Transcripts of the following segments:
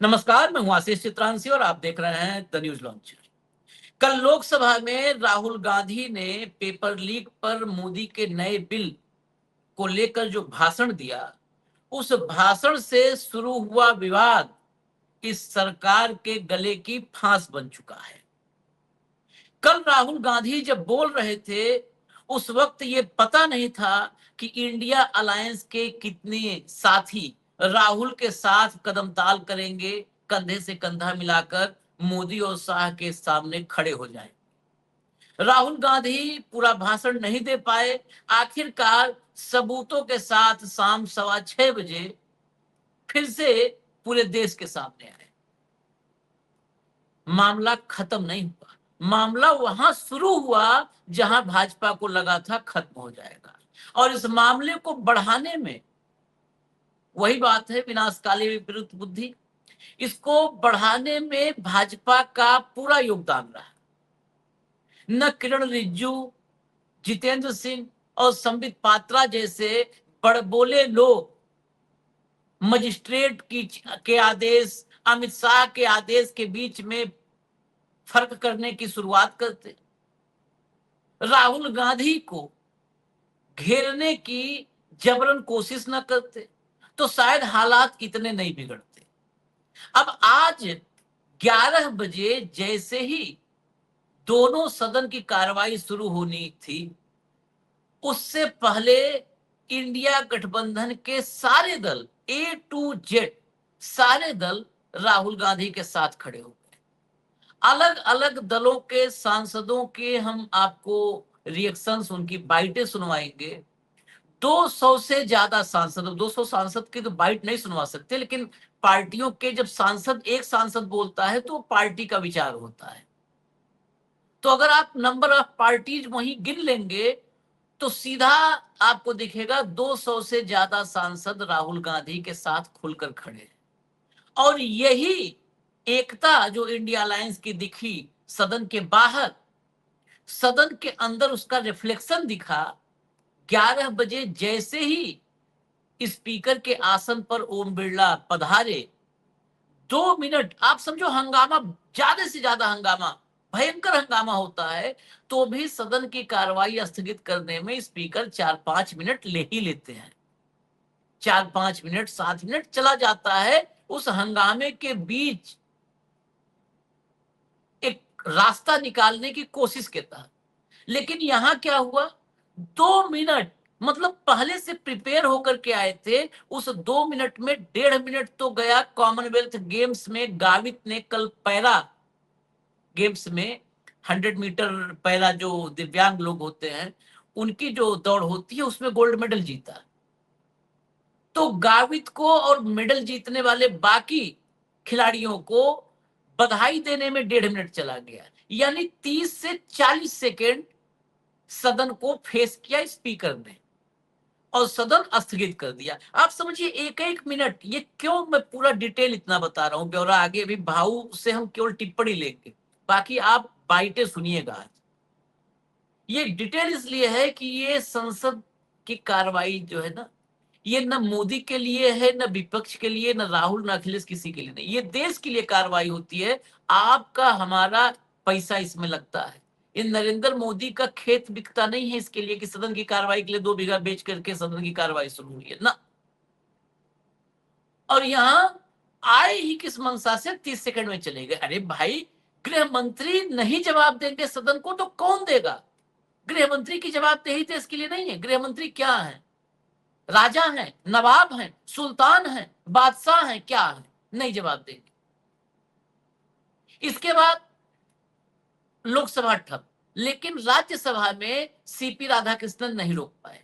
नमस्कार, मैं हूं आशीष चित्रांशी और आप देख रहे हैं द न्यूज लॉन्चर। कल लोकसभा में राहुल गांधी ने पेपर लीक पर मोदी के नए बिल को लेकर जो भाषण दिया, उस भाषण से शुरू हुआ विवाद इस सरकार के गले की फांस बन चुका है। कल राहुल गांधी जब बोल रहे थे, उस वक्त ये पता नहीं था कि इंडिया अलायंस के कितने साथी राहुल के साथ कदम ताल करेंगे, कंधे से कंधा मिलाकर मोदी और शाह के सामने खड़े हो जाएं। राहुल गांधी पूरा भाषण नहीं दे पाए। आखिरकार सबूतों के साथ शाम 6:15 फिर से पूरे देश के सामने आए। मामला खत्म नहीं हुआ। मामला वहां शुरू हुआ जहां भाजपा को लगा था खत्म हो जाएगा, और इस मामले को बढ़ाने में वही बात है, विनाशकाली विपरीत बुद्धि, इसको बढ़ाने में भाजपा का पूरा योगदान रहा। न किरण रिजिजू, जितेंद्र सिंह और संबित पात्रा जैसे बड़बोले लोग मजिस्ट्रेट के आदेश, अमित शाह के आदेश के बीच में फर्क करने की शुरुआत करते, राहुल गांधी को घेरने की जबरन कोशिश न करते, तो शायद हालात इतने नहीं बिगड़ते। अब आज 11 बजे जैसे ही दोनों सदन की कार्रवाई शुरू होनी थी, उससे पहले इंडिया गठबंधन के सारे दल, ए टू जेड सारे दल राहुल गांधी के साथ खड़े हो गए। अलग अलग दलों के सांसदों के हम आपको रिएक्शंस, उनकी बाइटें सुनवाएंगे। 200 से ज्यादा सांसद, 200 सांसद की तो बाइट नहीं सुनवा सकते, लेकिन पार्टियों के जब एक सांसद बोलता है तो पार्टी का विचार होता है। तो अगर आप नंबर ऑफ पार्टीज वहीं गिन लेंगे तो सीधा आपको दिखेगा 200 से ज्यादा सांसद राहुल गांधी के साथ खुलकर खड़े हैं। और यही एकता जो इंडिया अलायंस की दिखी सदन के बाहर, सदन के अंदर उसका रिफ्लेक्शन दिखा। 11 बजे जैसे ही स्पीकर के आसन पर ओम बिरला पधारे, 2 मिनट आप समझो हंगामा, ज्यादा से ज्यादा हंगामा, भयंकर हंगामा होता है, तो भी सदन की कार्रवाई स्थगित करने में स्पीकर 4-5 मिनट ले ही लेते हैं। 4-5 मिनट, 7 मिनट चला जाता है उस हंगामे के बीच एक रास्ता निकालने की कोशिश के तहत। लेकिन यहां क्या हुआ, 2 मिनट, मतलब पहले से प्रिपेयर होकर के आए थे, उस 2 मिनट में 1.5 मिनट तो गया। कॉमनवेल्थ गेम्स में गावित ने कल पैरा गेम्स में 100 मीटर पैरा, जो दिव्यांग लोग होते हैं उनकी जो दौड़ होती है, उसमें गोल्ड मेडल जीता। तो गावित को और मेडल जीतने वाले बाकी खिलाड़ियों को बधाई देने में 1.5 मिनट चला गया। यानी 30 से 40 सेकेंड सदन को फेस किया स्पीकर ने और सदन स्थगित कर दिया। आप समझिए, एक एक मिनट। ये क्यों मैं पूरा डिटेल इतना बता रहा हूं, ब्यौरा आगे भी भाऊ से हम केवल टिप्पणी लेंगे, बाकी आप बाइटें सुनिएगा। आज ये डिटेल इसलिए है कि ये संसद की कार्रवाई जो है ना, ये न मोदी के लिए है, न विपक्ष के लिए, न राहुल, न अखिलेश, किसी के लिए नहीं। ये देश के लिए कार्रवाई होती है। आपका हमारा पैसा इसमें लगता है। ये नरेंद्र मोदी का खेत बिकता नहीं है इसके लिए कि सदन की कार्रवाई के लिए 2 बीघा बेच करके सदन की कार्रवाई शुरू हुई है ना। और यहां आए ही किस मंशा से 30 सेकंड में चले गए। अरे भाई, गृह मंत्री नहीं जवाब देंगे सदन को तो कौन देगा? गृह मंत्री की जवाबदेही तो इसके लिए नहीं है। गृह मंत्री क्या है? राजा हैं, नवाब हैं, सुल्तान हैं, बादशाह हैं, क्या है? नहीं जवाब देंगे। इसके बाद लोकसभा ठप, लेकिन राज्यसभा में सीपी राधाकृष्णन नहीं रोक पाए।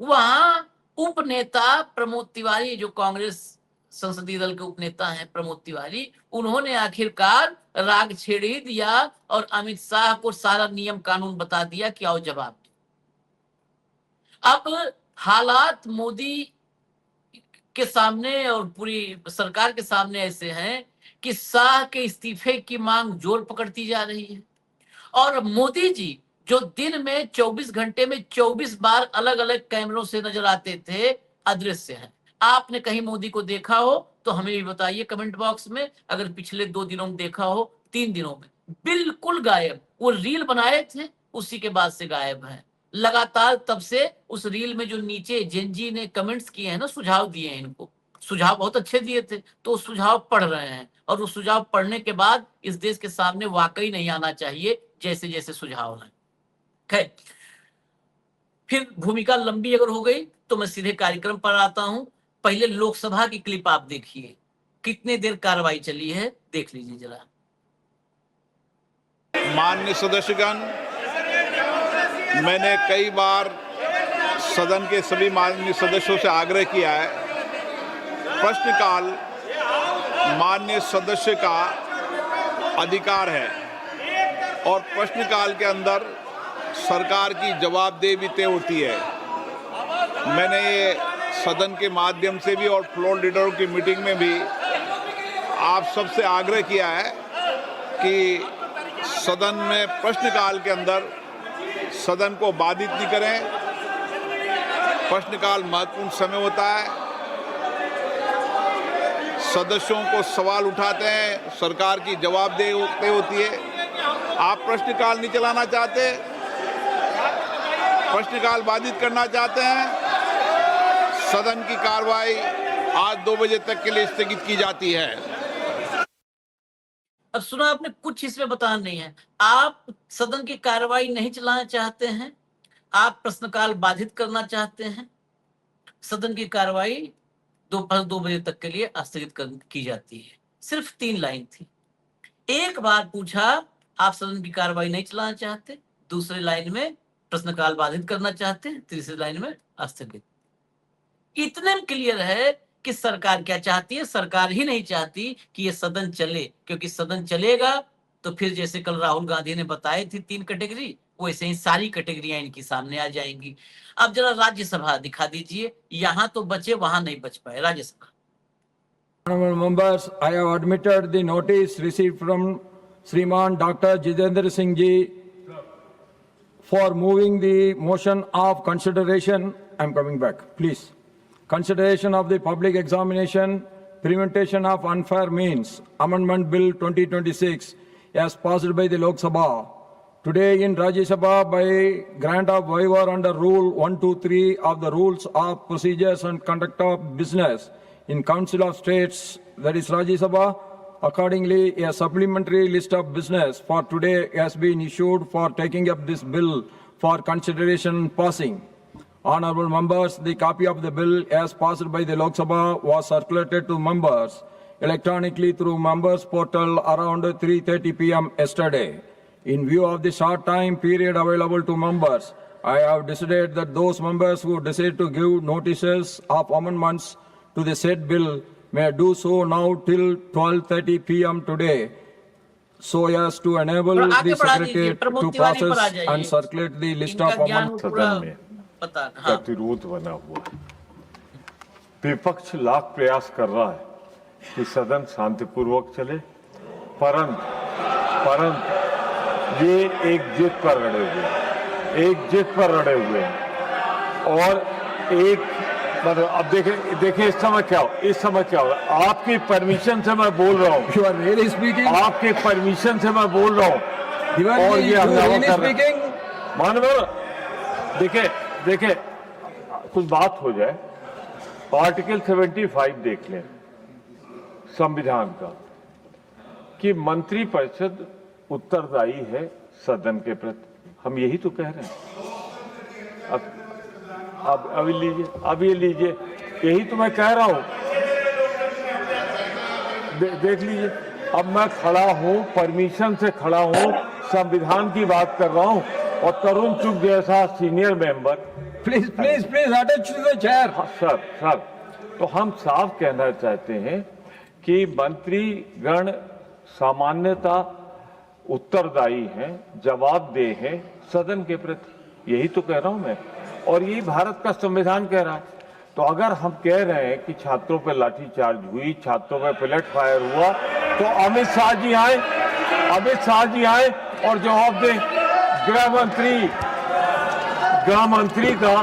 वहां उपनेता प्रमोद तिवारी, जो कांग्रेस संसदीय दल के उपनेता हैं प्रमोद तिवारी, उन्होंने आखिरकार राग छेड़ ही दिया और अमित शाह को सारा नियम कानून बता दिया कि आओ जवाब दो। अब हालात मोदी के सामने और पूरी सरकार के सामने ऐसे हैं कि शाह के इस्तीफे की मांग जोर पकड़ती जा रही है, और मोदी जी जो दिन में 24 घंटे में 24 बार अलग अलग कैमरों से नजर आते थे, अदृश्य हैं। आपने कहीं मोदी को देखा हो तो हमें भी बताइए कमेंट बॉक्स में। अगर पिछले 2 दिनों में देखा हो, 3 दिनों में बिल्कुल गायब। वो रील बनाए थे, उसी के बाद से गायब है लगातार। तब से उस रील में जो नीचे जेनजी ने कमेंट्स किए हैं ना, सुझाव दिए हैं, इनको सुझाव बहुत अच्छे दिए थे, तो सुझाव पढ़ रहे हैं। और उस सुझाव पढ़ने के बाद इस देश के सामने वाकई नहीं आना चाहिए जैसे जैसे सुझाव है। खैर, फिर भूमिका लंबी अगर हो गई तो मैं सीधे कार्यक्रम पर आता हूं। पहले लोकसभा की क्लिप आप देखिए, कितने देर कार्रवाई चली है, देख लीजिए जरा। माननीय सदस्यगण, मैंने कई बार सदन के सभी माननीय सदस्यों से आग्रह किया है, प्रश्नकाल माननीय सदस्य का अधिकार है और प्रश्नकाल के अंदर सरकार की जवाबदेही तय होती है। मैंने ये सदन के माध्यम से भी और फ्लोर लीडरों की मीटिंग में भी आप सबसे आग्रह किया है कि सदन में प्रश्नकाल के अंदर सदन को बाधित नहीं करें। प्रश्नकाल महत्वपूर्ण समय होता है, सदस्यों को सवाल उठाते हैं, सरकार की जवाबदेही होती है। आप प्रश्नकाल नहीं चलाना चाहते, प्रश्नकाल बाधित करना चाहते हैं, सदन की कार्रवाई आज 2 बजे तक के लिए स्थगित की जाती है। अब सुना आपने, कुछ इसमें बताना नहीं है। आप सदन की कार्रवाई नहीं चलाना चाहते हैं, आप प्रश्नकाल बाधित करना चाहते हैं, सदन की कार्रवाई दोपहर 2 बजे तक के लिए स्थगित की जाती है। सिर्फ 3 लाइन थी। एक बार पूछा आप सदन की कार्रवाई नहीं चलाना चाहते, दूसरी लाइन में प्रश्नकाल बाधित करना चाहते हैं, तीसरी लाइन में स्थगित। इतने में क्लियर है कि सरकार क्या चाहती है। सरकार ही नहीं चाहती कि ये सदन चले, क्योंकि सदन चलेगा तो फिर जैसे कल राहुल गांधी ने बताई थी 3 कैटेगरी, वैसे ही सारी कैटेगरियां इनकी सामने आ जाएंगी। अब जरा राज्यसभा दिखा दीजिए, यहां तो बचे, वहां नहीं बच पाए। Rajya Sabha. Honorable members, I have admitted the notice received from Sriman Dr. Jitendra Singh Ji for moving the motion of consideration. I am coming back, please. Consideration of the public examination, prevention of unfair means, Amendment Bill 2026 as passed by the Lok Sabha. Today in Rajya Sabha by grant of waiver under Rule 123 of the Rules of Procedures and Conduct of Business in Council of States, that is Rajya Sabha. Accordingly, a supplementary list of business for today has been issued for taking up this bill for consideration and passing. Honorable members, the copy of the bill as passed by the Lok Sabha was circulated to members electronically through members portal around 3:30 p.m. yesterday. In view of the short time period available to members, I have decided that those members who decide to give notices of amendments to the said bill may do so now till 12:30 p.m. today, so as to enable the Secretariat to process and circulate the list of amendments. सदन में गतिरोध बना हुआ है। विपक्ष लाख प्रयास कर रहा है कि सदन शांतिपूर्वक चले, परंतु ये एक जिद पर अड़े हुए हैं और एक मतलब अब देखिए इस समय क्या हो। आपकी परमिशन से मैं बोल रहा हूँ, आपके परमिशन से मैं बोल रहा हूँ और ये हंगामा कर रहे हैं। मानव देखिए कुछ बात हो जाए। आर्टिकल 75 देख लें संविधान का कि मंत्रिपरिषद उत्तरदायी है सदन के प्रति। हम यही तो कह रहे हैं। अब ये लीजिए, यही तो मैं कह रहा हूं। देख लीजिए, अब मैं खड़ा हूं, परमिशन से खड़ा हूं, संविधान की बात कर रहा हूं और तरुण चुग जैसा senior member please attach to the chair. Sir तो हम साफ कहना चाहते हैं कि मंत्रीगण सामान्यता उत्तरदायी हैं, जवाबदेह हैं सदन के प्रति। यही तो कह रहा हूं मैं और यही भारत का संविधान कह रहा है। तो अगर हम कह रहे हैं कि छात्रों पर लाठीचार्ज हुई, छात्रों पर बुलेट फायर हुआ, तो अमित शाह जी आए और जवाब दें। गृह मंत्री का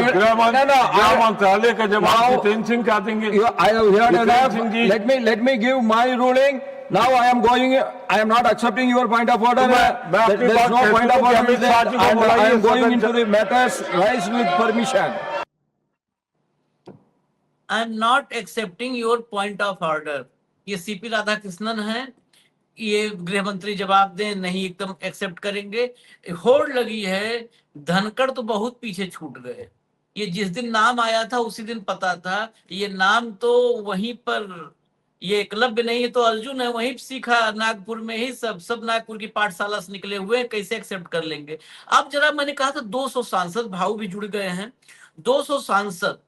गृह मंत्रालय का जवाब जितेंद्र सिंह क्या देंगे? I have heard Jiteen enough. Singh ji. Let me give my ruling. Now I am not accepting your point of order. मैं आपकी There is बात no कहता point हूं of कि order Amit with Shah that, जी को and I बुलाइए am going सदन into से। the matters raised with permission. I am not accepting your point of order. ये सीपी राधाकृष्णन है, ये गृह मंत्री जवाब दें, नहीं एकदम एक्सेप्ट करेंगे। होड़ लगी है, धनखड़ तो बहुत पीछे छूट गए। ये जिस दिन नाम आया था उसी दिन पता था, ये नाम तो वहीं पर, ये एकलव्य नहीं है तो अर्जुन है, वहीं सीखा नागपुर में ही, सब नागपुर की पाठशाला से निकले हुए, कैसे एक्सेप्ट कर लेंगे। अब जरा मैंने कहा था 200 सांसद, भाव भी जुड़ गए हैं, 200 सांसद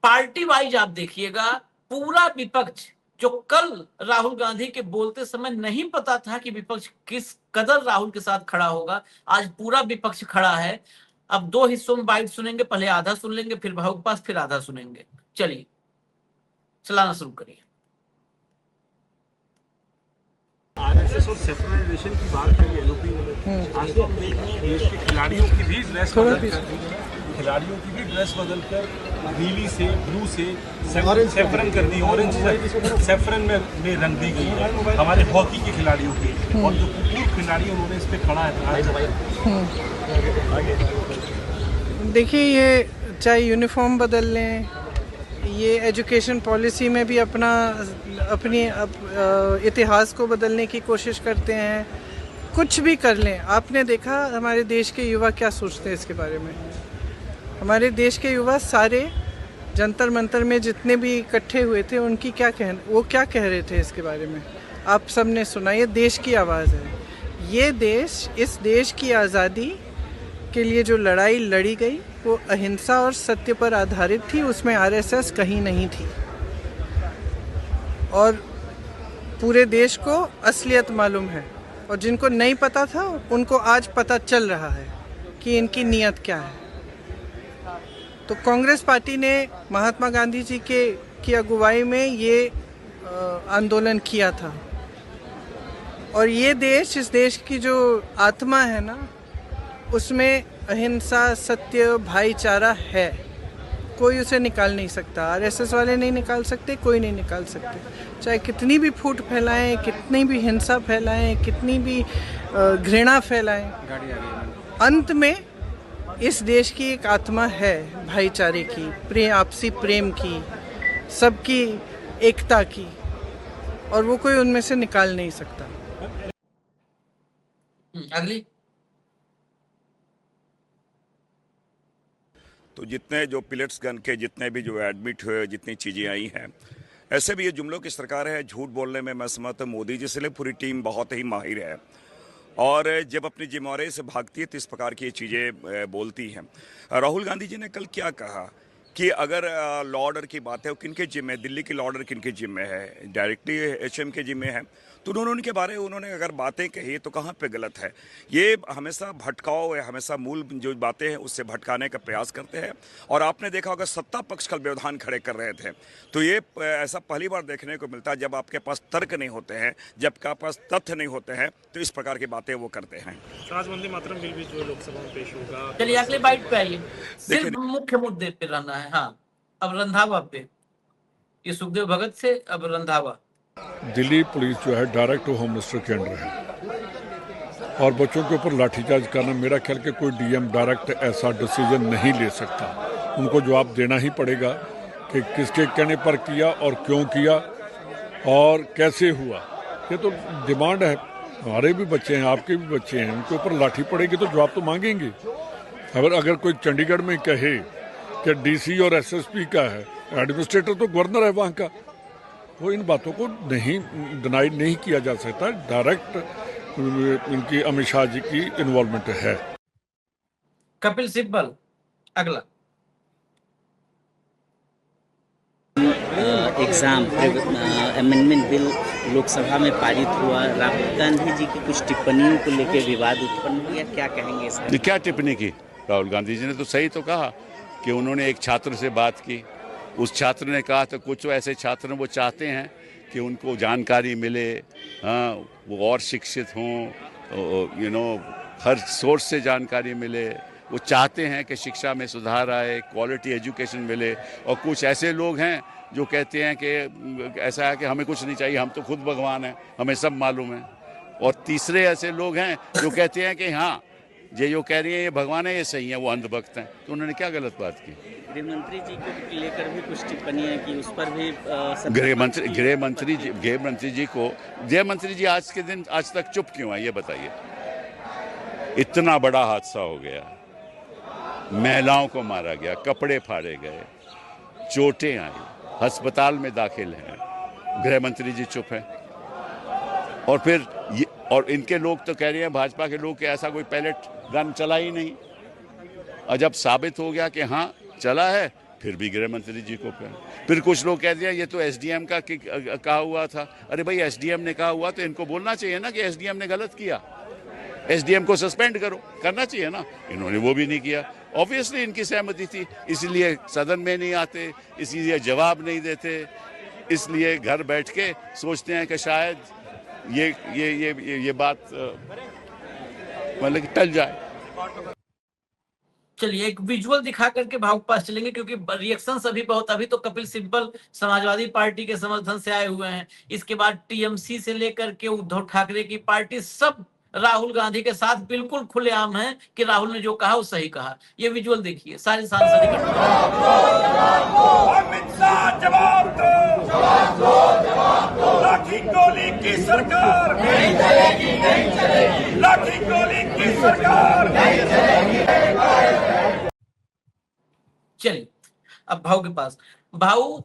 पार्टी वाइज आप देखिएगा, पूरा विपक्ष जो कल राहुल गांधी के बोलते समय नहीं पता था कि विपक्ष किस कदर राहुल के साथ खड़ा होगा, आज पूरा विपक्ष खड़ा है। अब 2 हिस्सों में बाइट सुनेंगे, पहले आधा सुन लेंगे, फिर भाव के पास, फिर आधा सुनेंगे। चलिए चलाना शुरू करिए। आरएसएस और सेपरेटाइजेशन की बात करिए एलओपी में, आज तो हम देख रहे हैं देश के खिलाड़ियों की भी ड्रेस बदलकर नीली से ब्लू से सेफरन कर दी, ऑरेंज सेफरन में रंग दी गई है हमारे हॉकी के खिलाड़ियों की, और जो पूर्व खिलाड़ी उन्होंने इस पे खड़ा है। देखिए, ये चाहे यूनिफॉर्म बदल लें, ये एजुकेशन पॉलिसी में भी अपनी इतिहास को बदलने की कोशिश करते हैं, कुछ भी कर लें। आपने देखा हमारे देश के युवा क्या सोचते हैं इसके बारे में। हमारे देश के युवा सारे जंतर मंतर में जितने भी इकट्ठे हुए थे, उनकी वो क्या कह रहे थे इसके बारे में आप सब ने सुना। ये देश की आवाज़ है। ये देश, इस देश की आज़ादी के लिए जो लड़ाई लड़ी गई वो अहिंसा और सत्य पर आधारित थी, उसमें आरएसएस कहीं नहीं थी। और पूरे देश को असलियत मालूम है, और जिनको नहीं पता था उनको आज पता चल रहा है कि इनकी नीयत क्या है। तो कांग्रेस पार्टी ने महात्मा गांधी जी की अगुवाई में ये आंदोलन किया था, और ये देश, इस देश की जो आत्मा है ना, उसमें अहिंसा, सत्य, भाईचारा है। कोई उसे निकाल नहीं सकता। आरएसएस वाले नहीं निकाल सकते, कोई नहीं निकाल सकते। चाहे कितनी भी फूट फैलाएं, कितनी भी हिंसा फैलाएं, कितनी भी घृणा फैलाएं, अंत में इस देश की एक आत्मा है भाईचारे की, आपसी प्रेम की, सबकी एकता की, और वो कोई उनमें से निकाल नहीं सकता। अगली। तो जितने जो पिलेट्स गन के जितने भी जो एडमिट हुए, जितनी चीज़ें आई हैं, ऐसे भी ये जुमलों की सरकार है। झूठ बोलने में मैं समझता हूँ मोदी जी से ले पूरी टीम बहुत ही माहिर है, और जब अपनी जिम्मेदारी से भागती है तो इस प्रकार की चीज़ें बोलती हैं। राहुल गांधी जी ने कल क्या कहा कि अगर लॉ ऑर्डर की बात है, वो किनके जिम्मे, दिल्ली की लॉ ऑर्डर किनके जिम्मे है? डायरेक्टली एचएम के जिम्मे है। तो उनके बारे में उन्होंने अगर बातें कही तो कहाँ पे गलत है? ये हमेशा भटकाव है, हमेशा मूल जो बातें हैं उससे भटकाने का प्रयास करते हैं। और आपने देखा होगा सत्ता पक्ष कल व्यवधान खड़े कर रहे थे, तो ये ऐसा पहली बार देखने को मिलता है जब आपके पास तर्क नहीं होते हैं, जब आपके पास तथ्य नहीं होते हैं, तो इस प्रकार की बातें वो करते हैं। वंदे मातरम बिल भी जो लोकसभा में पेश होगा। चलिए अगले बाइट पे आइए। सिर्फ मुख्य मुद्दे पे रहना है। हाँ, अब रंधावा पे, ये सुखदेव भगत से, अब रंधावा। दिल्ली पुलिस जो है डायरेक्ट होम मिनिस्टर के अंडर है, और बच्चों के ऊपर लाठीचार्ज करना, मेरा ख्याल कि कोई डीएम डायरेक्ट ऐसा डिसीजन नहीं ले सकता। उनको जवाब देना ही पड़ेगा कि किसके कहने पर किया और क्यों किया और कैसे हुआ। ये तो डिमांड है, हमारे भी बच्चे हैं, आपके भी बच्चे हैं, उनके ऊपर लाठी पड़ेगी तो जवाब तो मांगेंगे। अगर कोई चंडीगढ़ में कहे कि डीसी और एसएसपी का है, एडमिनिस्ट्रेटर तो गवर्नर है वहाँ का, वो इन बातों को नहीं डिनाई नहीं किया जा सकता। डायरेक्ट इनकी अमित शाह जी की इन्वॉल्वमेंट है। कपिल सिब्बल अगला। एग्जाम अमेंडमेंट बिल लोकसभा में पारित हुआ, राहुल गांधी जी की कुछ टिप्पणियों को लेकर विवाद उत्पन्न हुआ, क्या कहेंगे इस पर? क्या टिप्पणी की? राहुल गांधी जी ने तो सही तो कहा कि उन्होंने एक छात्र से बात की, उस छात्र ने कहा तो कुछ ऐसे छात्र वो चाहते हैं कि उनको जानकारी मिले, वो और शिक्षित हों, हर सोर्स से जानकारी मिले, वो चाहते हैं कि शिक्षा में सुधार आए, क्वालिटी एजुकेशन मिले। और कुछ ऐसे लोग हैं जो कहते हैं कि ऐसा है कि हमें कुछ नहीं चाहिए, हम तो खुद भगवान हैं, हमें सब मालूम है। और तीसरे ऐसे लोग हैं जो कहते हैं कि हाँ, ये जो कह रही है ये भगवान है, ये सही है, वो अंधभक्त हैं। तो उन्होंने क्या गलत बात की? गृह मंत्री जी को लेकर भी कुछ टिप्पणियां की, उस पर भी गृह मंत्री जी आज के दिन आज तक चुप क्यों है, ये बताइए। इतना बड़ा हादसा हो गया, महिलाओं को मारा गया, कपड़े फाड़े गए, चोटें आई, अस्पताल में दाखिल हैं, गृह मंत्री जी चुप है। और फिर और इनके लोग तो कह रहे हैं, भाजपा के लोग, कि ऐसा कोई पैलेट गन चला ही नहीं। और जब साबित हो गया कि हाँ चला है, फिर भी गृह मंत्री जी को फिर कुछ लोग कह दिया ये तो एसडीएम का कहा हुआ था। अरे भाई, एसडीएम ने कहा हुआ तो इनको बोलना चाहिए ना कि एसडीएम ने गलत किया, एसडीएम को सस्पेंड करो, करना चाहिए ना। इन्होंने वो भी नहीं किया। ऑब्वियसली इनकी सहमति थी, इसलिए सदन में नहीं आते, इसलिए जवाब नहीं देते, इसलिए घर बैठ के सोचते हैं कि शायद ये बात मतलब कि टल जाए। चलिए एक विजुअल दिखा करके भाव के पास चलेंगे, क्योंकि रिएक्शंस अभी तो कपिल सिब्बल समाजवादी पार्टी के समर्थन से आए हुए हैं। इसके बाद टीएमसी से लेकर के उद्धव ठाकरे की पार्टी सब राहुल गांधी के साथ बिल्कुल खुलेआम है कि राहुल ने जो कहा वो सही कहा। ये विजुअल देखिए, सारे सांसद जवाब दो, लाठी गोली की सरकार नहीं चलेगी, नहीं चलेगी, लाठी गोली की सरकार नहीं चलेगी। चलिए अब भाऊ के पास। भाऊ,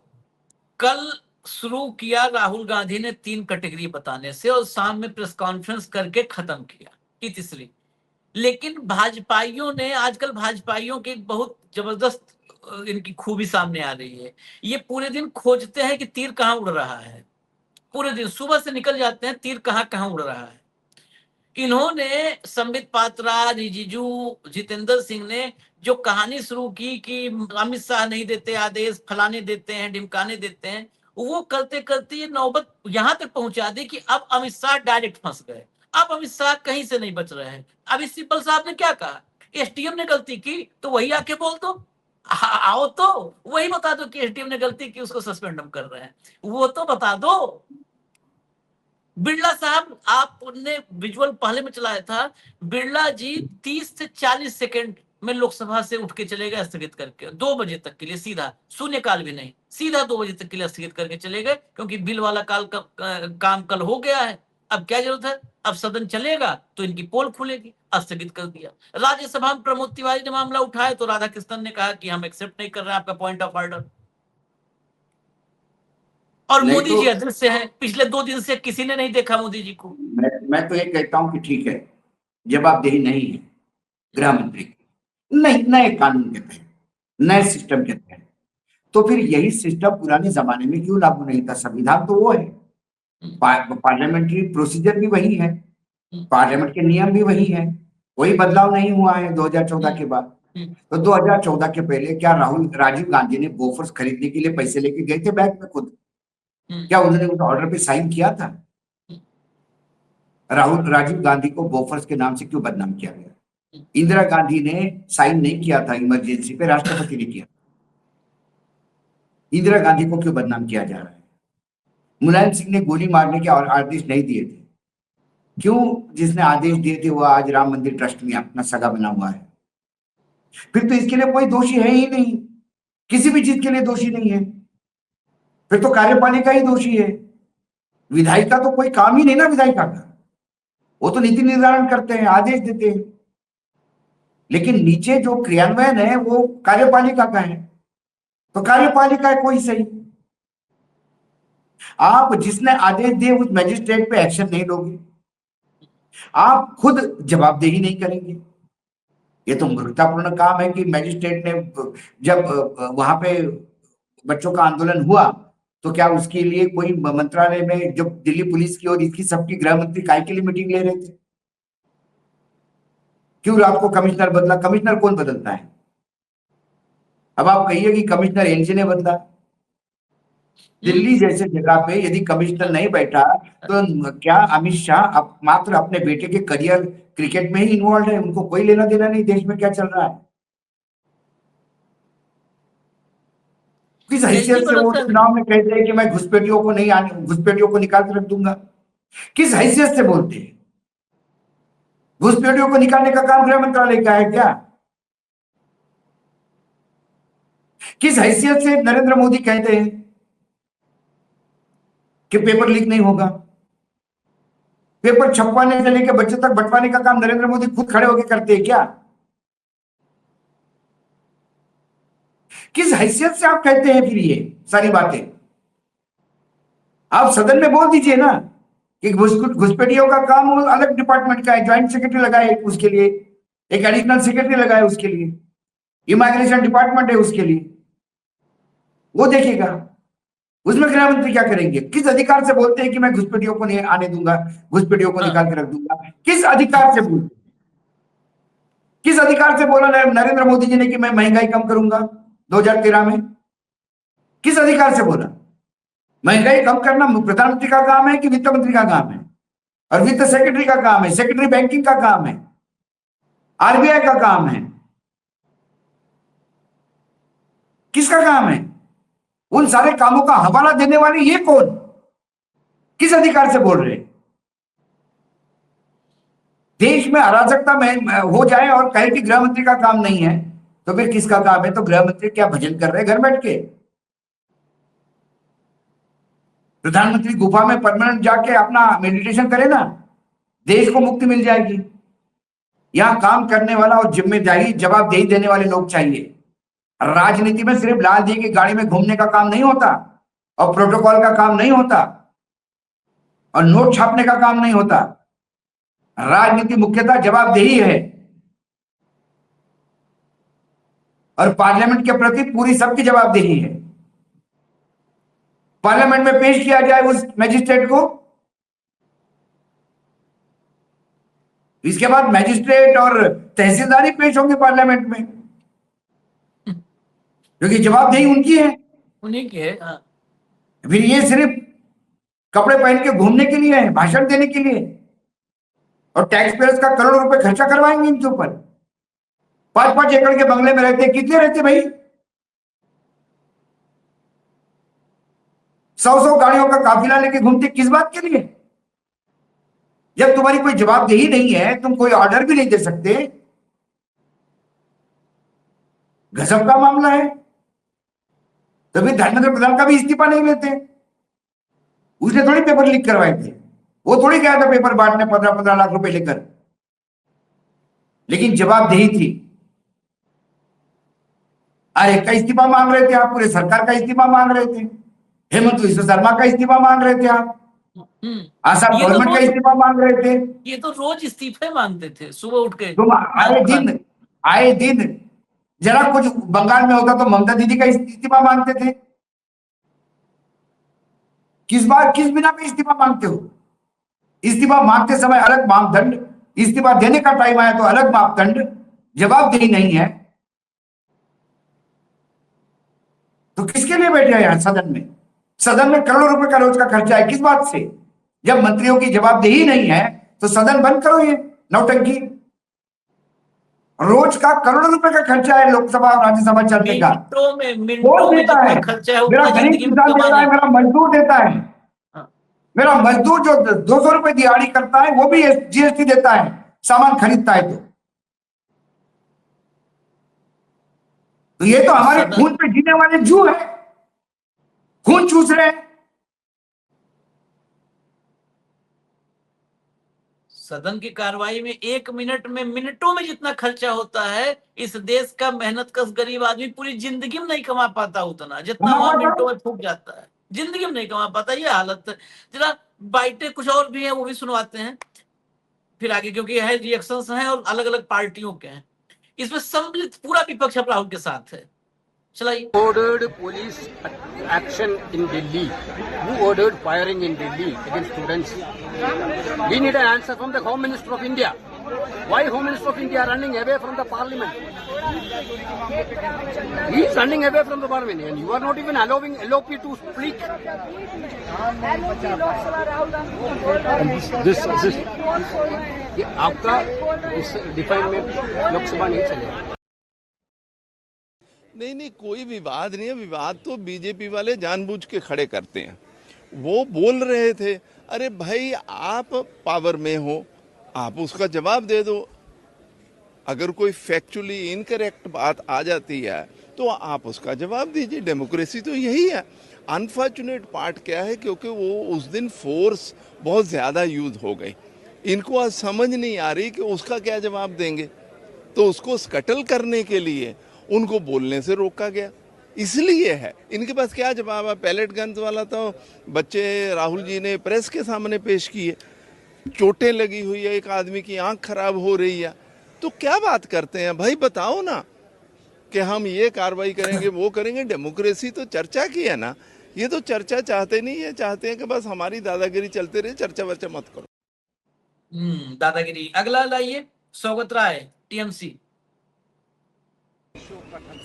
कल शुरू किया राहुल गांधी ने 3 कैटेगरी बताने से, और शाम में प्रेस कॉन्फ्रेंस करके खत्म किया कि तीसरी। लेकिन भाजपाइयों ने, आजकल भाजपाइयों की बहुत जबरदस्त इनकी खूबी सामने आ रही है। ये पूरे दिन खोजते हैं कि तीर कहाँ उड़ रहा है, पूरे दिन सुबह से निकल जाते हैं, तीर कहाँ कहाँ उड़ रहा है। इन्होंने संबित पात्रा, रिजिजू, जितेंद्र सिंह ने जो कहानी शुरू की कि अमित शाह नहीं देते आदेश, फलाने देते हैं, ढिमकाने देते हैं, वो करते करते ये नौबत यहां तक पहुंचा दी कि अब अमित शाह डायरेक्ट फंस गए। अब अमित शाह कहीं से नहीं बच रहे हैं। अब इस सिब्बल साहब ने क्या कहा, एसडीएम ने गलती की तो वही आके बोल दो, आओ तो वही बता दो कि एसडीएम ने गलती की, उसको सस्पेंड हम कर रहे हैं, वो तो बता दो। बिरला साहब, आपने विजुअल पहले में चलाया था, बिरला जी 30 से 40 सेकंड में लोकसभा से उठ के चले गए, स्थगित करके 2 बजे तक के लिए, सीधा शून्यकाल भी नहीं, सीधा 2 बजे तक के लिए स्थगित करके चले गए, क्योंकि बिल वाला काम कल हो गया है। अब क्या जरूरत है, अब सदन चलेगा तो इनकी पोल खुलेगी, स्थगित कर दिया। राज्यसभा में प्रमोद तिवारी ने मामला उठाया तो राधाकृष्णन ने कहा कि हम एक्सेप्ट नहीं कर रहे हैं आपका पॉइंट ऑफ ऑर्डर। और मोदी जी अदृश्य हैं, पिछले 2 दिन से किसी ने नहीं देखा मोदी जी को। मैं तो ये कहता हूं कि ठीक है, जवाबदेही नहीं है गृह मंत्री की, नहीं नए कानून के तहत, नए सिस्टम के तहत, तो फिर यही सिस्टम पुराने जमाने में क्यों लागू नहीं था? संविधान तो वो है, पार्लियामेंट्री प्रोसीजर भी वही है, पार्लियामेंट के नियम भी वही है, कोई बदलाव नहीं हुआ है 2014 के बाद। तो 2014 के पहले क्या राजीव गांधी ने बोफर्स खरीदने के लिए पैसे लेके गए थे बैंक में खुद? क्या उन्होंने उस ऑर्डर पे साइन किया था? राजीव गांधी को बोफर्स के नाम से क्यों बदनाम किया गया? इंदिरा गांधी ने साइन नहीं किया था इमरजेंसी पे, राष्ट्रपति ने किया। इंदिरा गांधी को क्यों बदनाम किया जा रहा है? मुलायम सिंह ने गोली मारने के आदेश नहीं दिए थे, क्यों जिसने आदेश दिए थे वो आज राम मंदिर ट्रस्ट में अपना सगा बना हुआ है? फिर तो इसके लिए कोई दोषी है ही नहीं, किसी भी चीज के लिए दोषी नहीं है, फिर तो कार्यपालिका ही दोषी है। विधायिका तो कोई काम ही नहीं ना विधायिका का, वो तो नीति निर्धारण करते हैं, आदेश देते हैं, लेकिन नीचे जो क्रियान्वयन है वो कार्यपालिका का है। तो कार्यपालिका है कोई सही, आप जिसने आदेश दिए उस मैजिस्ट्रेट पे एक्शन नहीं लोगे, आप खुद जवाबदेही नहीं करेंगे। ये तो मूर्खतापूर्ण काम है कि मैजिस्ट्रेट ने जब वहां पे बच्चों का आंदोलन हुआ तो क्या उसके लिए कोई मंत्रालय में जब दिल्ली पुलिस की और इसकी सबकी गृह मंत्री काय के लिए मीटिंग ले रहे थे? क्यों रात को कमिश्नर बदला? कमिश्नर कौन बदलता है? अब आप कहिए कि कमिश्नर एनजी ने बदला। दिल्ली जैसे जगह पे यदि कमिश्नर नहीं बैठा तो क्या अमित शाह मात्र अपने बेटे के करियर क्रिकेट में ही इन्वॉल्व है, उनको कोई लेना देना नहीं देश में क्या चल रहा है। किस हैसियत से वो चुनाव में कहते हैं कि मैं घुसपैठियों को नहीं आने, घुसपैठियों को निकाल के रख दूंगा? किस हैसियत से बोलते हैं? घुसपैठियों को निकालने का काम गृह मंत्रालय का है क्या? किस हैसियत से नरेंद्र मोदी कहते हैं कि पेपर लीक नहीं होगा? पेपर छपवाने से लेकर बच्चों तक बंटवाने का काम नरेंद्र मोदी खुद खड़े होकर करते हैं क्या? किस हैसियत से आप कहते हैं फिर ये सारी बातें? आप सदन में बोल दीजिए ना कि घुसपैठियों का काम अलग डिपार्टमेंट का है, ज्वाइंट सेक्रेटरी लगाए उसके लिए, एक एडिशनल सेक्रेटरी लगाए उसके लिए, इमिग्रेशन डिपार्टमेंट है उसके लिए, वो देखेगा। उसमें गृह मंत्री क्या करेंगे? किस अधिकार से बोलते हैं कि मैं घुसपैठियों को नहीं आने दूंगा, घुसपैठियों को निकाल के रख दूंगा? किस अधिकार से बोलते? किस अधिकार से बोला नरेंद्र मोदी जी ने कि मैं महंगाई कम करूंगा 2013 में? किस अधिकार से बोला? महंगाई कम करना प्रधानमंत्री का काम है कि वित्त मंत्री का काम है? और वित्त सेक्रेटरी का काम है, सेक्रेटरी बैंकिंग का काम है, आरबीआई का काम है। किसका काम है? उन सारे कामों का हवाला देने वाले ये कौन? किस अधिकार से बोल रहे? देश में अराजकता में हो जाए और कहे कि गृह मंत्री का काम नहीं है, तो फिर किसका काम है? तो गृह मंत्री क्या भजन कर रहे हैं घर बैठ के? प्रधानमंत्री गुफा में परमानेंट जाके अपना मेडिटेशन करे ना, देश को मुक्ति मिल जाएगी। यहां काम करने वाला और जिम्मेदारी जवाबदेही देने वाले लोग चाहिए। राजनीति में सिर्फ लाल जी की गाड़ी में घूमने का काम नहीं होता, और प्रोटोकॉल का काम नहीं होता, और नोट छापने का काम नहीं होता। राजनीति मुख्यतः जवाबदेही है, और पार्लियामेंट के प्रति पूरी सबकी जवाबदेही है। पार्लियामेंट में पेश किया जाए उस मैजिस्ट्रेट को, इसके बाद मैजिस्ट्रेट और तहसीलदार ही पेश होंगे पार्लियामेंट में, क्योंकि जवाबदेही उनकी है, उन्हीं की है। फिर ये सिर्फ कपड़े पहन के घूमने के लिए है, भाषण देने के लिए, और टैक्स पेयर्स का करोड़ों रुपए खर्चा करवाएंगे इनके ऊपर। 5-5 एकड़ के बंगले में रहते, कितने रहते भाई? 100-100 गाड़ियों का काफिला लेके घूमते, किस बात के लिए? जब तुम्हारी कोई जवाबदेही नहीं है, तुम कोई ऑर्डर भी नहीं दे सकते, गजब का मामला है। तो फिर धर्मेंद्र प्रधान का भी इस्तीफा नहीं लेते। उसने थोड़ी पेपर लीक करवाए थे, वो थोड़ी गया था पेपर बांटने 15-15 लाख रुपए लेकर, लेकिन जवाबदेही थी। अरे का इस्तीफा मांग रहे थे आप, पूरे सरकार का इस्तीफा मांग रहे थे, हेमंत विश्व शर्मा का इस्तीफा मांग रहे थे आप, आसाम गवर्नमेंट का इस्तीफा मांग रहे थे। ये तो रोज इस्तीफे मांगते थे सुबह उठ के। तुम आए दिन जरा कुछ बंगाल में होता तो ममता दीदी का इस्तीफा मांगते थे। किस बिना पे इस्तीफा मांगते हो? इस्तीफा मांगते समय अलग मापदंड, इस्तीफा देने का टाइम आया तो अलग मापदंड, जवाबदेही नहीं है तो किसके लिए बैठे हैं यहां सदन में? सदन में करोड़ों रुपए का रोज का खर्चा है, किस बात से? जब मंत्रियों की जवाबदेही नहीं है तो सदन बंद करो ये नौटंकी। रोज का करोड़ों रुपए का खर्चा है लोकसभा और राज्यसभा चलने का। मिनटों में देता है, खर्चा है, मेरा गरीब किसान देता है, मेरा मजदूर देता है, मेरा मजदूर जो 200 रुपए दिहाड़ी करता है वो भी जीएसटी देता है सामान खरीदता है। तो ये तो हमारे खून पे जीने वाले जू है, खून चूस रहे हैं। सदन की कार्रवाई में 1 मिनट में मिनटों में जितना खर्चा होता है, इस देश का मेहनतकश गरीब आदमी पूरी जिंदगी में नहीं कमा पाता उतना, जितना वहां मिनटों में फूक जाता है। जिंदगी में नहीं कमा पाता, ये हालत है। जरा बाइटें कुछ और भी हैं, वो भी सुनवाते हैं फिर आगे, क्योंकि है रिएक्शंस हैं और अलग अलग पार्टियों के हैं। इसमें सम्मिलित पूरा विपक्ष अब राहुल के साथ है। चलाइए। Ordered police action in Delhi. Who ordered firing in Delhi against students? We need an answer from the Home Minister of India. Why Home Minister of India running away from the Parliament? He is running away from the Parliament, and you are not even allowing LOP to speak. Lok Sabha Rahul Gandhi को बोल रहे हैं कि आपका इस define में लोकसभा नहीं चलेगा। नहीं, कोई विवाद नहीं है। विवाद तो बीजेपी वाले जानबूझ के खड़े करते हैं। वो बोल रहे थे, अरे भाई आप पावर में हो, आप उसका जवाब दे दो। अगर कोई फैक्चुअली इनकरेक्ट बात आ जाती है तो आप उसका जवाब दीजिए। डेमोक्रेसी तो यही है। अनफॉर्चुनेट पार्ट क्या है, क्योंकि वो उस दिन फोर्स बहुत ज़्यादा यूज हो गई। इनको आज समझ नहीं आ रही कि उसका क्या जवाब देंगे, तो उसको स्कटल करने के लिए उनको बोलने से रोका गया। इसलिए है, इनके पास क्या जवाब है। पैलेट गन्स वाला तो बच्चे राहुल जी ने प्रेस के सामने पेश किए। चोटें लगी हुई है, एक आदमी की आंख खराब हो रही है, तो क्या बात करते हैं भाई, बताओ ना कि हम ये कार्रवाई करेंगे, वो करेंगे। डेमोक्रेसी तो चर्चा की है ना। ये तो चर्चा चाहते नहीं है, चाहते हैं कि बस हमारी दादागिरी चलते रहे, चर्चा वर्चा मत करो। दादागिरी। अगला लाइए, सौगत राय, टीएमसी।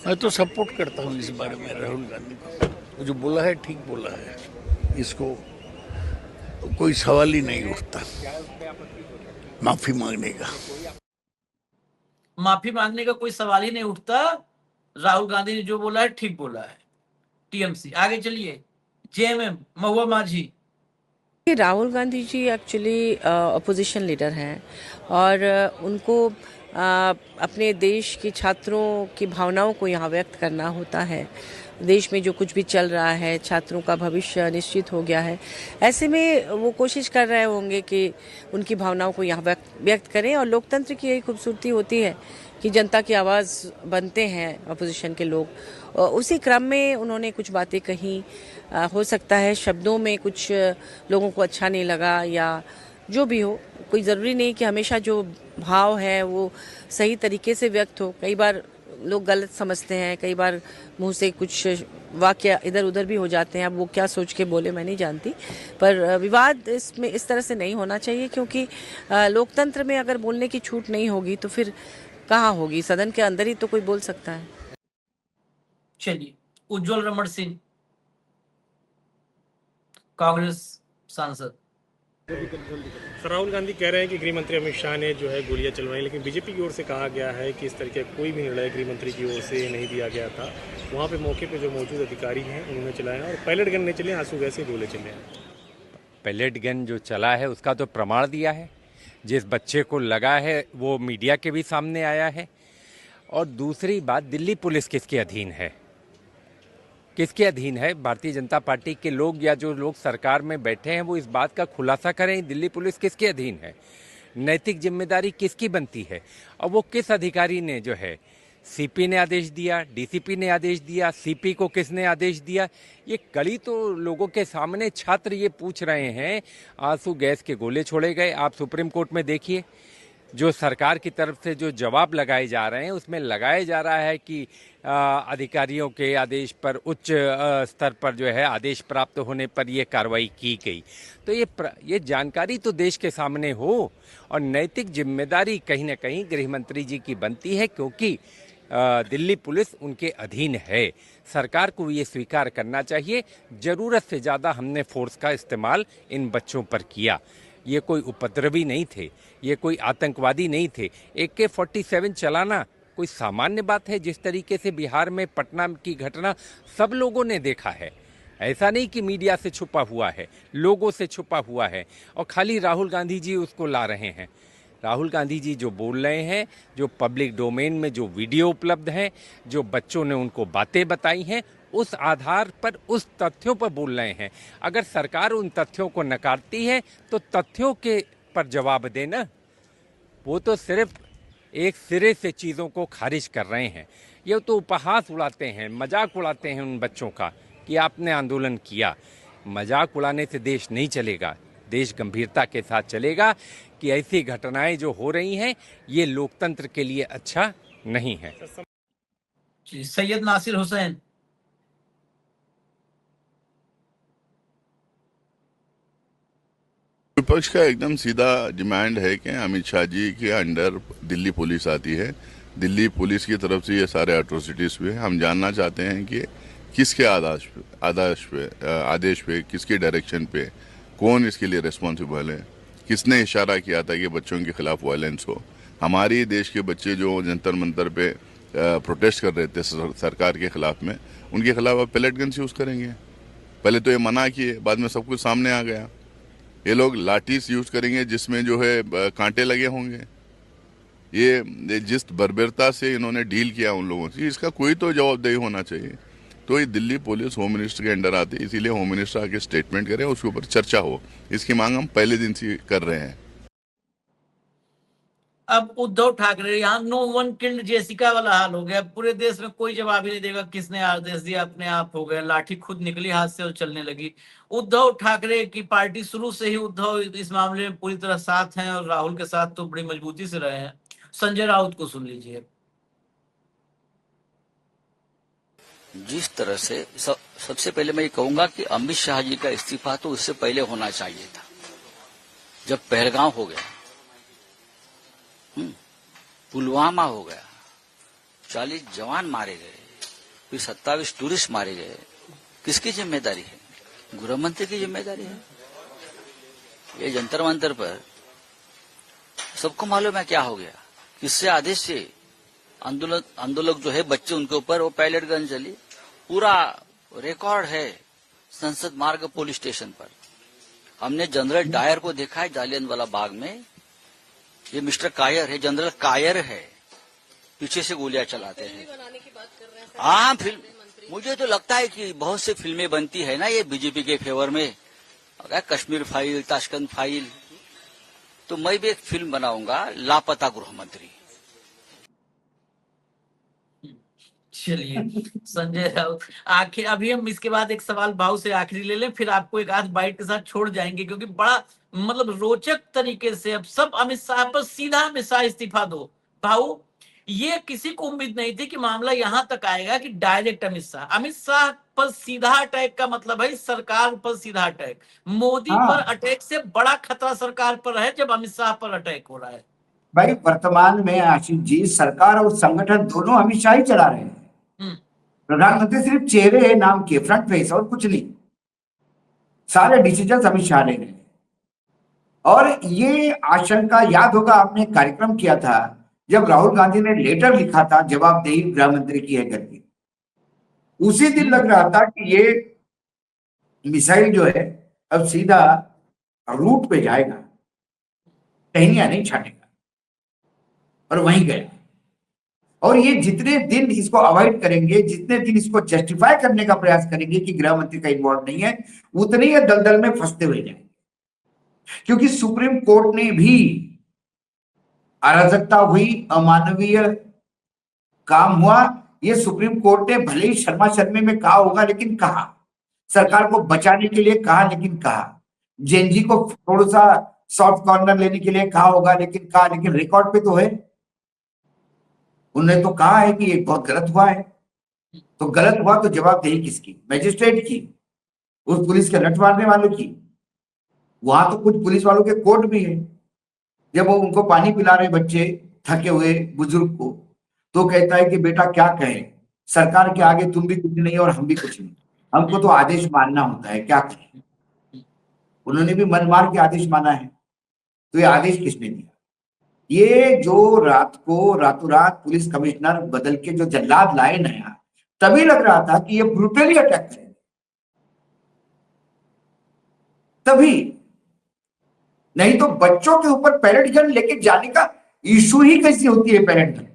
मैं तो सपोर्ट करता हूँ इस बारे में राहुल गांधी को। जो बोला है ठीक बोला है, इसको कोई सवाल ही नहीं उठता माफी मांगने का। माफी मांगने का कोई सवाल ही नहीं उठता। राहुल गांधी ने जो बोला है ठीक बोला है। टीएमसी। आगे चलिए, जेएमएम, महुआ माझी। Rahul Gandhi ji actually opposition leader हैं और उनको अपने देश के छात्रों की भावनाओं को यहाँ व्यक्त करना होता है। देश में जो कुछ भी चल रहा है, छात्रों का भविष्य निश्चित हो गया है, ऐसे में वो कोशिश कर रहे होंगे कि उनकी भावनाओं को यहाँ व्यक्त करें। और लोकतंत्र की यही खूबसूरती होती है कि जनता की आवाज़ बनते हैं अपोजिशन के लोग। उसी क्रम में उन्होंने कुछ बातें कही, हो सकता है शब्दों में कुछ लोगों को अच्छा नहीं लगा या जो भी हो, कोई ज़रूरी नहीं कि हमेशा जो भाव है वो सही तरीके से व्यक्त हो। कई बार लोग गलत समझते हैं, कई बार मुंह से कुछ वाक्य इधर उधर भी हो जाते हैं। अब वो क्या सोच के बोले मैं नहीं जानती, पर विवाद इसमें इस तरह से नहीं होना चाहिए, क्योंकि लोकतंत्र में अगर बोलने की छूट नहीं होगी तो फिर कहाँ होगी। सदन के अंदर ही तो कोई बोल सकता है। चलिए, उज्जवल रमण सिंह, कांग्रेस सांसद। राहुल गांधी कह रहे हैं कि गृह मंत्री अमित शाह ने जो है गोलियां चलवाई, लेकिन बीजेपी की ओर से कहा गया है कि इस तरह का कोई भी निर्णय गृह मंत्री की ओर से नहीं दिया गया था। वहां पे मौके पे जो मौजूद अधिकारी हैं उन्होंने चलाया और पैलेट गन नहीं चले, आंसू गैस के गोले चले हैं। पैलेट गन जो चला है उसका तो प्रमाण दिया है। जिस बच्चे को लगा है वो मीडिया के भी सामने आया है। और दूसरी बात, दिल्ली पुलिस किसके अधीन है? किसके अधीन है? भारतीय जनता पार्टी के लोग या जो लोग सरकार में बैठे हैं वो इस बात का खुलासा करें, दिल्ली पुलिस किसके अधीन है, नैतिक जिम्मेदारी किसकी बनती है। और वो किस अधिकारी ने जो है, सीपी ने आदेश दिया, डीसीपी ने आदेश दिया, सीपी को किसने आदेश दिया, ये कड़ी तो लोगों के सामने छात्र ये पूछ रहे हैं। आंसू गैस के गोले छोड़े गए। आप सुप्रीम कोर्ट में देखिए, जो सरकार की तरफ से जो जवाब लगाए जा रहे हैं उसमें लगाया जा रहा है कि अधिकारियों के आदेश पर उच्च स्तर पर जो है आदेश प्राप्त होने पर ये कार्रवाई की गई। तो ये जानकारी तो देश के सामने हो। और नैतिक जिम्मेदारी कहीं ना कहीं गृह मंत्री जी की बनती है, क्योंकि दिल्ली पुलिस उनके अधीन है। सरकार को ये स्वीकार करना चाहिए, ज़रूरत से ज़्यादा हमने फोर्स का इस्तेमाल इन बच्चों पर किया। ये कोई उपद्रवी नहीं थे, ये कोई आतंकवादी नहीं थे। AK-47 चलाना कोई सामान्य बात है। जिस तरीके से बिहार में पटना की घटना सब लोगों ने देखा है, ऐसा नहीं कि मीडिया से छुपा हुआ है, लोगों से छुपा हुआ है। और खाली राहुल गांधी जी उसको ला रहे हैं। राहुल गांधी जी जो बोल रहे हैं, जो पब्लिक डोमेन में जो वीडियो उपलब्ध हैं, जो बच्चों ने उनको बातें बताई हैं, उस आधार पर, उस तथ्यों पर बोल रहे हैं। अगर सरकार उन तथ्यों को नकारती है तो तथ्यों के पर जवाब देना। वो तो सिर्फ एक सिरे से चीज़ों को खारिज कर रहे हैं। ये तो उपहास उड़ाते हैं, मजाक उड़ाते हैं उन बच्चों का कि आपने आंदोलन किया। मजाक उड़ाने से देश नहीं चलेगा। देश गंभीरता के साथ चलेगा कि ऐसी घटनाएं जो हो रही हैं ये लोकतंत्र के लिए अच्छा नहीं है। सैयद नासिर हुसैन। विपक्ष का एकदम सीधा डिमांड है कि अमित शाह जी के अंडर दिल्ली पुलिस आती है। दिल्ली पुलिस की तरफ से ये सारे एट्रोसिटीज हुए। हम जानना चाहते हैं कि किसके आदेश पे किसके डायरेक्शन पे, कौन इसके लिए रिस्पॉन्सिबल है, किसने इशारा किया था कि बच्चों के खिलाफ वायलेंस हो। हमारे देश के बच्चे जो जंतर मंतर पे प्रोटेस्ट कर रहे थे सरकार के खिलाफ में, उनके खिलाफ अब पेलेट गन्स यूज़ करेंगे। पहले तो ये मना किए, बाद में सब कुछ सामने आ गया। ये लोग लाठीज यूज़ करेंगे जिसमें जो है कांटे लगे होंगे। ये जिस बर्बरता से इन्होंने डील किया उन लोगों से, इसका कोई तो जवाबदेही होना चाहिए। तो ये दिल्ली पुलिस होम मिनिस्टर के अंडर आती है, इसीलिए होम मिनिस्टर आके स्टेटमेंट करे, उसके ऊपर चर्चा हो। इसकी मांग हम पहले दिन से कर रहे हैं। अब उद्धव ठाकरे, यहाँ नो वन किल्ड जेसिका वाला हाल हो गया। पूरे देश में कोई जवाब ही नहीं देगा किसने आदेश दिया, अपने आप हो गया। लाठी खुद निकली हाथ से और चलने लगी। उद्धव ठाकरे की पार्टी शुरू से ही उद्धव इस मामले में पूरी तरह साथ हैं और राहुल के साथ तो बड़ी मजबूती से रहे हैं। संजय राउत को सुन लीजिए। जिस तरह से सबसे पहले मैं ये कहूंगा कि अमित शाह जी का इस्तीफा तो उससे पहले होना चाहिए था। जब पहलगांव हो गया, पुलवामा हो गया, 40 जवान मारे गए, फिर 27 टूरिस्ट मारे गए, किसकी जिम्मेदारी है? गृह मंत्री की जिम्मेदारी है। ये जंतर मंतर पर सबको मालूम है क्या हो गया, किससे आदेश से आंदोलक जो है बच्चे, उनके ऊपर वो पैलेट गन चली। पूरा रिकॉर्ड है संसद मार्ग पुलिस स्टेशन पर। हमने जनरल डायर को देखा है जालियनवाला बाग में। ये मिस्टर कायर है, जनरल कायर है, पीछे से गोलियां चलाते हैं। हाँ, फिल्म मुझे तो लगता है कि बहुत सी फिल्में बनती है ना ये बीजेपी के फेवर में, कश्मीर फाइल, ताशकंद फाइल। तो मैं भी एक फिल्म बनाऊंगा, लापता गृह मंत्री। चलिए संजय राउत, आखिर अभी हम इसके बाद एक सवाल भाव से आखिरी ले लें, फिर आपको एक आध बाइट के साथ छोड़ जाएंगे, क्योंकि बड़ा मतलब रोचक तरीके से अब सब अमित शाह पर सीधा अमित शाह इस्तीफा दो। भाऊ, ये किसी को उम्मीद नहीं थी कि मामला यहां तक आएगा कि डायरेक्ट अमित शाह पर सीधा अटैक का मतलब है सरकार पर सीधा अटैक। मोदी पर अटैक से बड़ा खतरा सरकार पर है जब अमित शाह पर अटैक हो रहा है। भाई वर्तमान में आशीष जी, सरकार और संगठन दोनों अमित शाह ही चला रहे हैं। प्रधानमंत्री सिर्फ चेहरे हैं नाम के, फ्रंट फेस, और कुछ नहीं। सारे डिसीजन अमित शाह ले रहे हैं। और ये आशंका याद होगा, आपने कार्यक्रम किया था जब राहुल गांधी ने लेटर लिखा था जवाबदेही गृह मंत्री की है करके। उसी दिन लग रहा था कि ये मिसाइल जो है अब सीधा रूट पे जाएगा, टहनियां नहीं छाटेगा, और वहीं गया। और ये जितने दिन इसको अवॉइड करेंगे, जितने दिन इसको जस्टिफाई करने का प्रयास करेंगे कि गृह मंत्री का इन्वॉल्व नहीं है, उतने ही दलदल में फंसते हुए जाएंगे। क्योंकि सुप्रीम कोर्ट ने भी अराजकता हुई, अमानवीय काम हुआ, ये सुप्रीम कोर्ट ने भले ही शर्मा शर्मे में कहा होगा, लेकिन कहा, सरकार को बचाने के लिए कहा, लेकिन कहा, जेएनजी को थोड़ा सा सॉफ्ट कॉर्नर लेने के लिए कहा होगा, लेकिन कहा। लेकिन रिकॉर्ड पे तो है, उन्होंने तो कहा है कि ये बहुत गलत हुआ है। तो गलत हुआ तो जवाबदेही किसकी? मैजिस्ट्रेट की, उस पुलिस के लठ मारने वालों की। वहां तो कुछ पुलिस वालों के कोर्ट भी है। जब वो उनको पानी पिला रहे बच्चे, थके हुए बुजुर्ग को, तो कहता है कि बेटा क्या कहें, सरकार के आगे तुम भी कुछ नहीं और हम भी कुछ नहीं, हमको तो आदेश मानना होता है, क्या करें। उन्होंने भी मन मार के आदेश माना है। तो ये आदेश किसने दिया? ये जो रात को रातों रात पुलिस कमिश्नर बदल के जो जल्लाद लाए नया, तभी लग रहा था कि ये ब्रूटली अटैक करेंगे, तभी। नहीं तो बच्चों के ऊपर पैलेट गन लेके जाने का इशू ही कैसी होती है? पैलेट गन,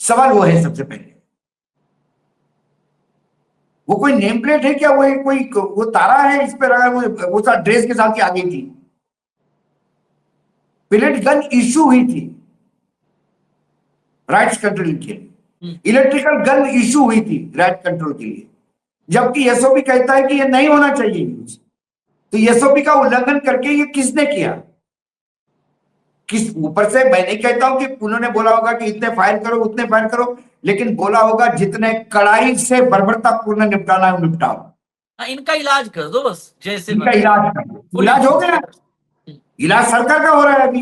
सवाल वो है सबसे पहले। वो कोई नेम प्लेट है क्या? वो तारा है इस पर, वो सा ड्रेस के साथ ही आ गई थी। पैलेट गन इशू हुई थी राइट्स कंट्रोल के लिए, इलेक्ट्रिकल गन इशू हुई थी राइट कंट्रोल के लिए, जबकि एसओपी कहता है कि ये नहीं होना चाहिए यूज। तो एसओपी का उल्लंघन करके ये किसने किया? किस ऊपर से? मैं नहीं कहता हूं कि उन्होंने बोला होगा कि इतने फायर करो, उतने फायर करो, लेकिन बोला होगा जितने कड़ाई से बर्बरतापूर्ण निपटाना है निपटाओ। इनका इलाज कर दो बस, जैसे इनका इलाज कर दो। इलाज हो गया, इलाज सरकार का हो रहा है। अभी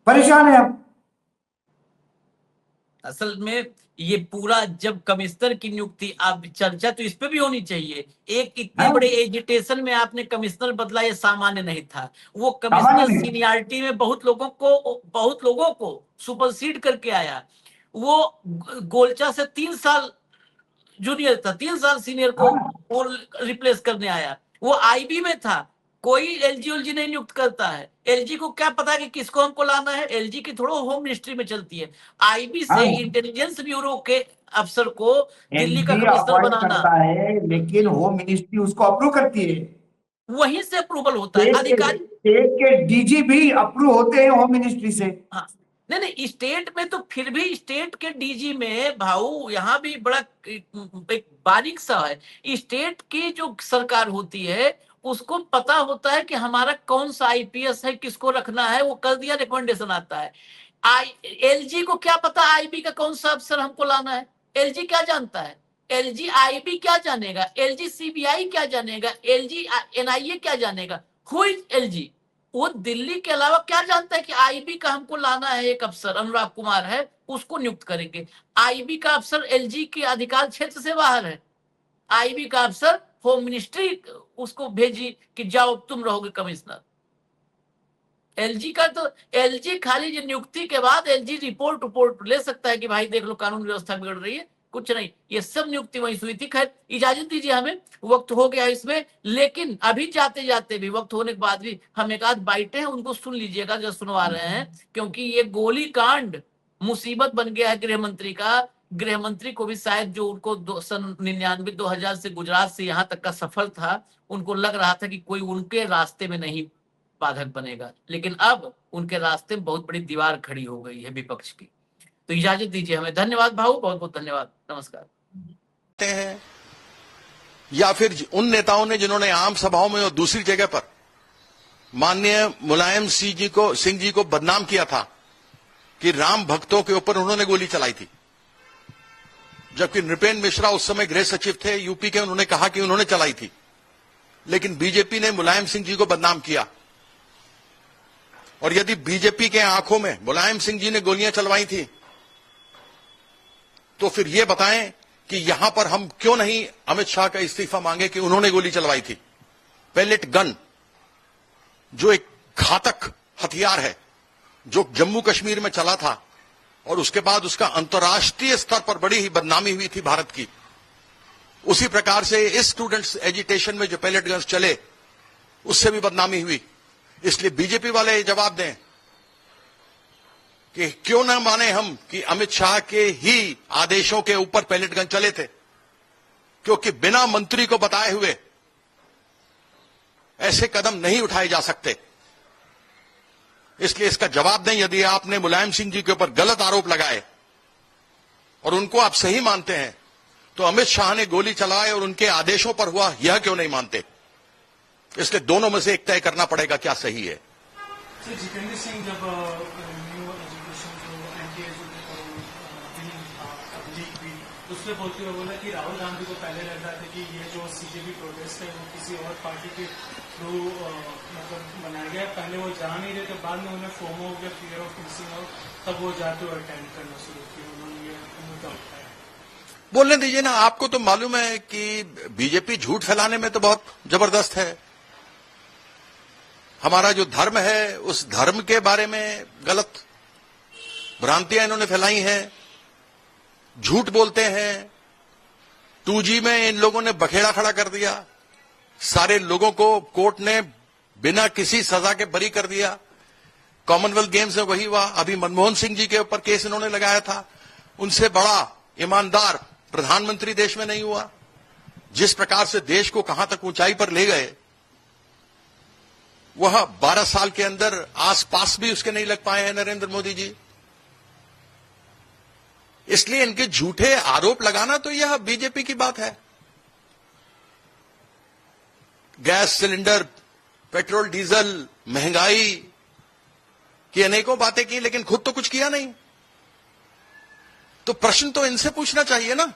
परेशान है। अब असल में ये पूरा जब कमिश्नर की नियुक्ति, अब चर्चा तो इस पे भी होनी चाहिए। एक इतने बड़े एजिटेशन में आपने कमिश्नर बदला, ये सामान्य नहीं था। वो कमिश्नर सीनियरिटी में बहुत लोगों को सुपरसीड करके आया। वो गोलचा से 3 साल जूनियर था, 3 साल सीनियर को वो रिप्लेस करने आया। वो आईबी में था, कोई एलजी नहीं नियुक्त करता है। एलजी को क्या पता कि किसको हमको लाना है? एलजी की थोड़ा होम मिनिस्ट्री में चलती है। आईबी से इंटेलिजेंस ब्यूरो के अफसर को दिल्ली का कमिश्नर बनाना है, लेकिन होम मिनिस्ट्री उसको अप्रूव करती है, वहीं से अप्रूवल होता है। अधिकारी स्टेट के डीजी भी अप्रूव होते हैं होम मिनिस्ट्री से। हाँ, नहीं, स्टेट में तो फिर भी स्टेट के डीजी में भाऊ यहाँ भी बड़ा एक बारीक सा है। स्टेट की जो सरकार होती है उसको पता होता है कि हमारा कौन सा आईपीएस है, किसको रखना है, वो कर दिया, रिकमेंडेशन आता है। एलजी को क्या पता आईबी का कौन सा अफसर हमको लाना है? एलजी क्या जानता है? एलजी आईबी क्या जानेगा? एलजी सीबीआई क्या जानेगा? एलजी एनआईए क्या जानेगा? Who is LG? वो दिल्ली के अलावा क्या जानता है कि आईबी का हमको लाना है एक अफसर, अनुराग कुमार है, उसको नियुक्त करेंगे। आईबी का अफसर एलजी के अधिकार क्षेत्र से बाहर है। आईबी का अफसर होम मिनिस्ट्री उसको भेजी कि जाओ तुम रहोगे कमिश्नर। एलजी का तो एलजी खाली जो नियुक्ति के बाद एलजी रिपोर्ट ले सकता है कि भाई देख लो कानून व्यवस्था बिगड़ रही है, कुछ नहीं। ये सब नियुक्ति वहीं हुई थी। खैर इजाजत दीजिए, हमें वक्त हो गया इसमें, लेकिन अभी जाते जाते भी, वक्त होने के बाद भी हम एक आध बाइटें हैं उनको सुन लीजिएगा जो सुनवा रहे हैं, क्योंकि ये गोली कांड मुसीबत बन गया है गृह मंत्री का। गृह मंत्री को भी शायद जो उनको सन 99-2000 से गुजरात से यहाँ तक का सफर था, उनको लग रहा था कि कोई उनके रास्ते में नहीं बाधक बनेगा, लेकिन अब उनके रास्ते में बहुत बड़ी दीवार खड़ी हो गई है विपक्ष की। तो इजाजत दीजिए हमें। धन्यवाद भाऊ, बहुत बहुत धन्यवाद, नमस्कार। हैं या फिर उन नेताओं ने जिन्होंने आम सभाओं में और दूसरी जगह पर माननीय मुलायम सिंह जी को बदनाम किया था कि राम भक्तों के ऊपर उन्होंने गोली चलाई थी, जबकि नृपेन मिश्रा उस समय गृह सचिव थे यूपी के, उन्होंने कहा कि उन्होंने चलाई थी। लेकिन बीजेपी ने मुलायम सिंह जी को बदनाम किया। और यदि बीजेपी के आंखों में मुलायम सिंह जी ने गोलियां चलवाई थी, तो फिर यह बताएं कि यहां पर हम क्यों नहीं अमित शाह का इस्तीफा मांगे कि उन्होंने गोली चलवाई थी। पेलेट गन जो एक घातक हथियार है, जो जम्मू कश्मीर में चला था और उसके बाद उसका अंतर्राष्ट्रीय स्तर पर बड़ी ही बदनामी हुई थी भारत की, उसी प्रकार से इस स्टूडेंट्स एजिटेशन में जो पेलेट गन्स चले उससे भी बदनामी हुई। इसलिए बीजेपी वाले ये जवाब दें कि क्यों ना माने हम कि अमित शाह के ही आदेशों के ऊपर पेलेट गन चले थे, क्योंकि बिना मंत्री को बताए हुए ऐसे कदम नहीं उठाए जा सकते। इसलिए इसका जवाब दें। यदि आपने मुलायम सिंह जी के ऊपर गलत आरोप लगाए और उनको आप सही मानते हैं, तो अमित शाह ने गोली चलाए और उनके आदेशों पर हुआ, यह क्यों नहीं मानते? इसलिए दोनों में से एक तय करना पड़ेगा क्या सही है। जितेंद्र सिंह जब न्यू एजुकेशन जो लीक हुई, उसमें बोलते हुए बोला कि राहुल गांधी को पहले लग रहा था कि ये जो सीजेपी प्रोटेस्ट है वो किसी और पार्टी के थ्रू मतलब बनाया गया। पहले वो जा नहीं रहे थे, बाद में उन्हें फोमो हो गया, फियर ऑफ मिसिंग आउट, तब वो जाते हुए अटेंड करना शुरू किया। उन्होंने ये मुद्दा उठाया। बोलने दीजिए ना, आपको तो मालूम है कि बीजेपी झूठ फैलाने में तो बहुत जबरदस्त है। हमारा जो धर्म है उस धर्म के बारे में गलत भ्रांतियां इन्होंने फैलाई हैं, झूठ बोलते हैं। 2G में इन लोगों ने बखेड़ा खड़ा कर दिया, सारे लोगों को कोर्ट ने बिना किसी सजा के बरी कर दिया। कॉमनवेल्थ गेम्स में वही हुआ। अभी मनमोहन सिंह जी के ऊपर केस इन्होंने लगाया था, उनसे बड़ा ईमानदार प्रधानमंत्री देश में नहीं हुआ। जिस प्रकार से देश को कहां तक ऊंचाई पर ले गए, वह 12 साल के अंदर आसपास भी उसके नहीं लग पाए हैं नरेंद्र मोदी जी। इसलिए इनके झूठे आरोप लगाना तो यह बीजेपी की बात है। गैस सिलेंडर, पेट्रोल डीजल, महंगाई की अनेकों बातें की, लेकिन खुद तो कुछ किया नहीं। तो प्रश्न तो इनसे पूछना चाहिए ना।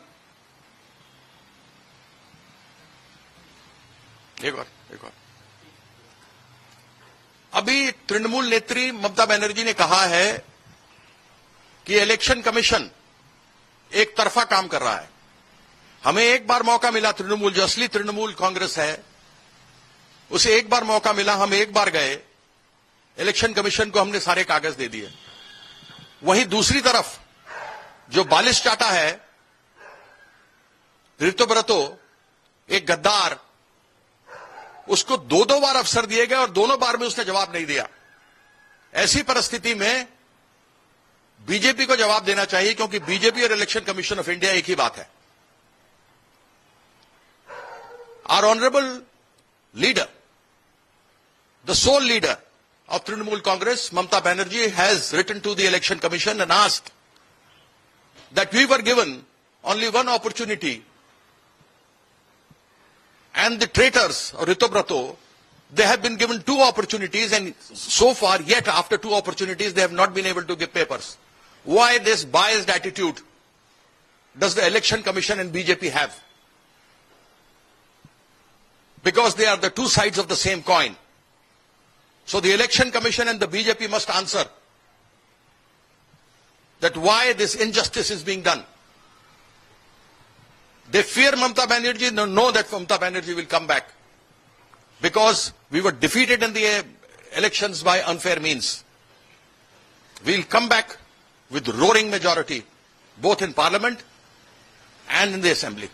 एक और अभी तृणमूल नेत्री ममता बनर्जी ने कहा है कि इलेक्शन कमीशन एक तरफा काम कर रहा है। हमें एक बार मौका मिला, तृणमूल जो असली तृणमूल कांग्रेस है उसे एक बार मौका मिला, हम एक बार गए, इलेक्शन कमीशन को हमने सारे कागज दे दिए। वहीं दूसरी तरफ जो बालिश चाटा है ऋतुव्रतो, एक गद्दार, उसको दो दो बार अवसर दिए गए और दोनों बार में उसने जवाब नहीं दिया। ऐसी परिस्थिति में बीजेपी को जवाब देना चाहिए, क्योंकि बीजेपी और इलेक्शन कमीशन ऑफ इंडिया एक ही बात है। Our honourable leader, the sole leader of Trinamool Congress, Mamata Banerjee, has written to the Election Commission and asked that we were given only one opportunity, and the traitors, or Ritubhrato, they have been given two opportunities, and so far, yet after two opportunities, they have not been able to give papers. Why this biased attitude does the Election Commission and BJP have? Because they are the two sides of the same coin. So the Election Commission and the BJP must answer that why this injustice is being done. They fear Mamata Banerjee, know that Mamata Banerjee will come back, because we were defeated in the elections by unfair means. We'll come back with roaring majority, both in Parliament and in the Assembly.